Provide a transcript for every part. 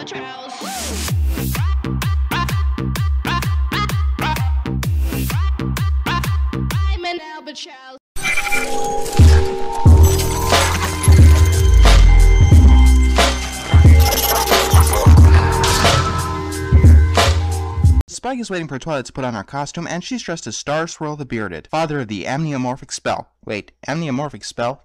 Spike is waiting for Twilight to put on her costume, and she's dressed as Star Swirl the Bearded, father of the amniomorphic spell. Wait, amniomorphic spell?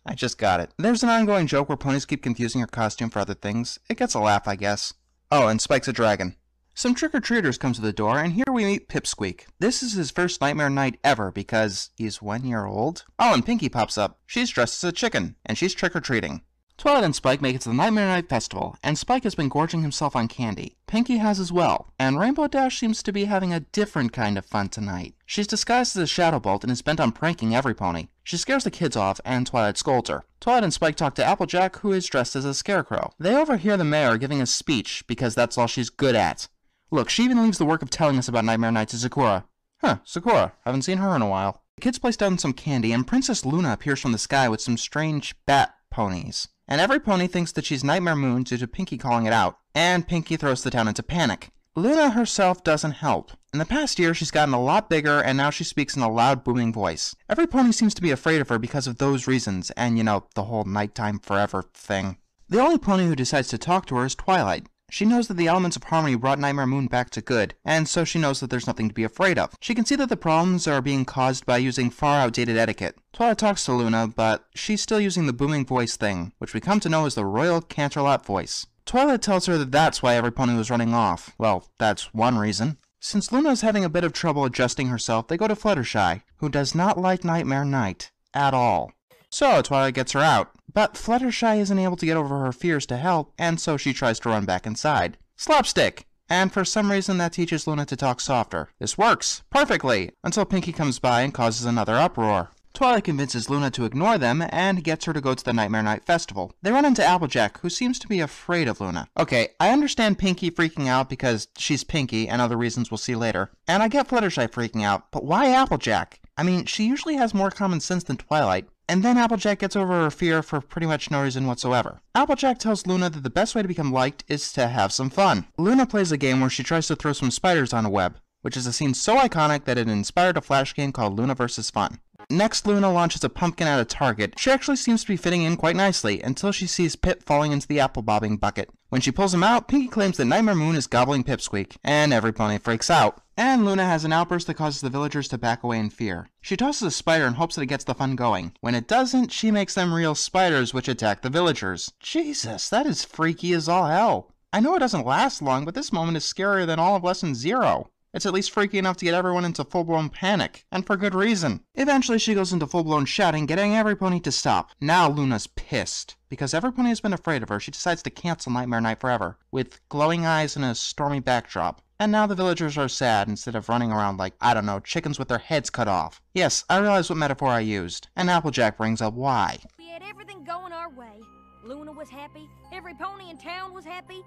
I just got it. There's an ongoing joke where ponies keep confusing her costume for other things. It gets a laugh, I guess. Oh, and Spike's a dragon. Some trick-or-treaters come to the door, and here we meet Pipsqueak. This is his first nightmare night ever, because he's 1 year old. Oh, and Pinkie pops up. She's dressed as a chicken, and she's trick-or-treating. Twilight and Spike make it to the Nightmare Night Festival, and Spike has been gorging himself on candy. Pinkie has as well, and Rainbow Dash seems to be having a different kind of fun tonight. She's disguised as a Shadow Bolt and is bent on pranking every pony. She scares the kids off, and Twilight scolds her. Twilight and Spike talk to Applejack, who is dressed as a scarecrow. They overhear the mayor giving a speech, because that's all she's good at. Look, she even leaves the work of telling us about Nightmare Night to Sakura. Huh, Sakura. Haven't seen her in a while. The kids place down some candy, and Princess Luna appears from the sky with some strange bat ponies. And every pony thinks that she's Nightmare Moon due to Pinkie calling it out, and Pinkie throws the town into panic. Luna herself doesn't help. In the past year, she's gotten a lot bigger, and now she speaks in a loud, booming voice. Every pony seems to be afraid of her because of those reasons, and you know, the whole nighttime forever thing. The only pony who decides to talk to her is Twilight. She knows that the elements of harmony brought Nightmare Moon back to good, and so she knows that there's nothing to be afraid of. She can see that the problems are being caused by using far outdated etiquette. Twilight talks to Luna, but she's still using the booming voice thing, which we come to know as the Royal Canterlot voice. Twilight tells her that that's why every pony was running off. Well, that's one reason. Since Luna is having a bit of trouble adjusting herself, they go to Fluttershy, who does not like Nightmare Night at all. So Twilight gets her out, but Fluttershy isn't able to get over her fears to help, and so she tries to run back inside. Slapstick! And for some reason that teaches Luna to talk softer. This works perfectly, until Pinkie comes by and causes another uproar. Twilight convinces Luna to ignore them, and gets her to go to the Nightmare Night Festival. They run into Applejack, who seems to be afraid of Luna. Okay, I understand Pinkie freaking out because she's Pinkie, and other reasons we'll see later. And I get Fluttershy freaking out, but why Applejack? I mean, she usually has more common sense than Twilight. And then Applejack gets over her fear for pretty much no reason whatsoever. Applejack tells Luna that the best way to become liked is to have some fun. Luna plays a game where she tries to throw some spiders on a web, which is a scene so iconic that it inspired a Flash game called Luna vs. Fun. Next, Luna launches a pumpkin at a target. She actually seems to be fitting in quite nicely, until she sees Pip falling into the apple bobbing bucket. When she pulls him out, Pinkie claims that Nightmare Moon is gobbling Pipsqueak, and every pony freaks out. And Luna has an outburst that causes the villagers to back away in fear. She tosses a spider in hopes that it gets the fun going. When it doesn't, she makes them real spiders which attack the villagers. Jesus, that is freaky as all hell. I know it doesn't last long, but this moment is scarier than all of Lesson 0. It's at least freaky enough to get everyone into full-blown panic, and for good reason. Eventually she goes into full-blown shouting, getting every pony to stop. Now Luna's pissed. Because every pony has been afraid of her, she decides to cancel Nightmare Night forever, with glowing eyes and a stormy backdrop. And now the villagers are sad instead of running around like, I don't know, chickens with their heads cut off. Yes, I realize what metaphor I used. And Applejack brings up why. We had everything going our way. Luna was happy, every pony in town was happy.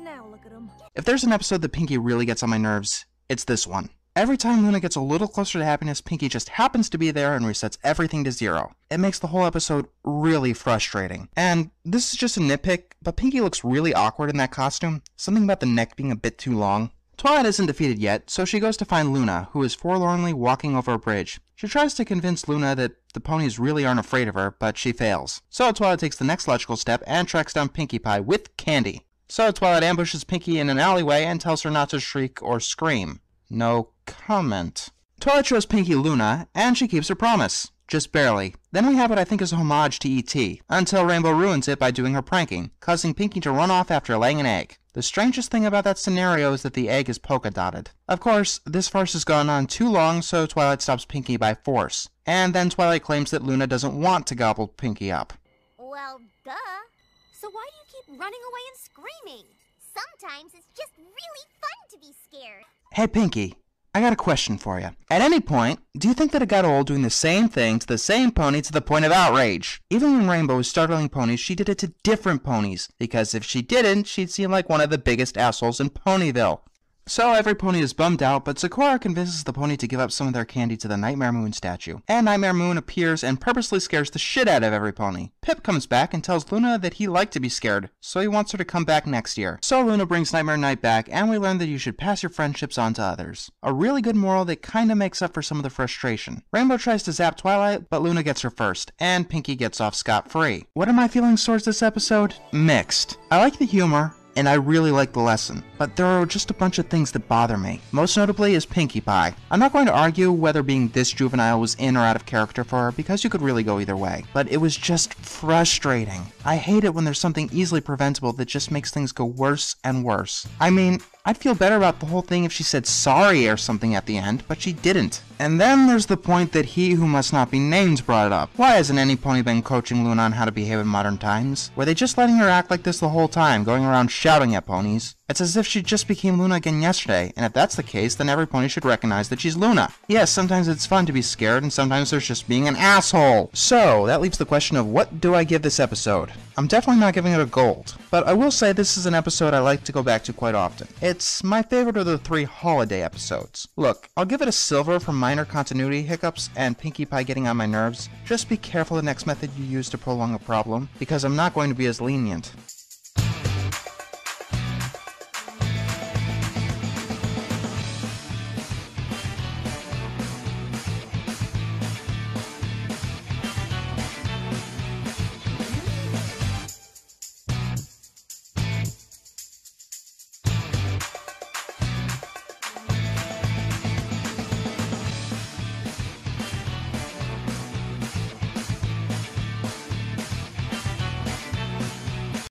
Now look at them. If there's an episode that Pinkie really gets on my nerves, it's this one. Every time Luna gets a little closer to happiness, Pinkie just happens to be there and resets everything to 0. It makes the whole episode really frustrating. And this is just a nitpick, but Pinkie looks really awkward in that costume. Something about the neck being a bit too long. Twilight isn't defeated yet, so she goes to find Luna, who is forlornly walking over a bridge. She tries to convince Luna that the ponies really aren't afraid of her, but she fails. So Twilight takes the next logical step and tracks down Pinkie Pie with candy. So Twilight ambushes Pinkie in an alleyway and tells her not to shriek or scream. No comment. Twilight shows Pinkie Luna, and she keeps her promise. Just barely. Then we have what I think is a homage to E.T., until Rainbow ruins it by doing her pranking, causing Pinkie to run off after laying an egg. The strangest thing about that scenario is that the egg is polka-dotted. Of course, this farce has gone on too long, so Twilight stops Pinkie by force. And then Twilight claims that Luna doesn't want to gobble Pinkie up. Well, duh. So why do you keep running away and screaming? Sometimes it's just really fun to be scared. Hey Pinkie, I got a question for you. At any point, do you think that it got old doing the same thing to the same pony to the point of outrage? Even when Rainbow was startling ponies, she did it to different ponies, because if she didn't, she'd seem like one of the biggest assholes in Ponyville. So every pony is bummed out, but Sakura convinces the pony to give up some of their candy to the Nightmare Moon statue. And Nightmare Moon appears and purposely scares the shit out of every pony. Pip comes back and tells Luna that he liked to be scared, so he wants her to come back next year. So Luna brings Nightmare Night back, and we learn that you should pass your friendships on to others. A really good moral that kinda makes up for some of the frustration. Rainbow tries to zap Twilight, but Luna gets her first, and Pinkie gets off scot-free. What are my feelings towards this episode? Mixed. I like the humor, and I really like the lesson, but there are just a bunch of things that bother me. Most notably is Pinkie Pie. I'm not going to argue whether being this juvenile was in or out of character for her, because you could really go either way, but it was just frustrating. I hate it when there's something easily preventable that just makes things go worse and worse. I mean, I'd feel better about the whole thing if she said sorry or something at the end, but she didn't. And then there's the point that he who must not be named brought it up. Why hasn't any pony been coaching Luna on how to behave in modern times? Were they just letting her act like this the whole time, going around shouting at ponies? It's as if she just became Luna again yesterday, and if that's the case, then every pony should recognize that she's Luna. Yes, sometimes it's fun to be scared, and sometimes there's just being an asshole. So, that leaves the question of what do I give this episode? I'm definitely not giving it a gold, but I will say this is an episode I like to go back to quite often. It's my favorite of the 3 holiday episodes. Look, I'll give it a silver for minor continuity hiccups and Pinkie Pie getting on my nerves. Just be careful the next method you use to prolong a problem, because I'm not going to be as lenient.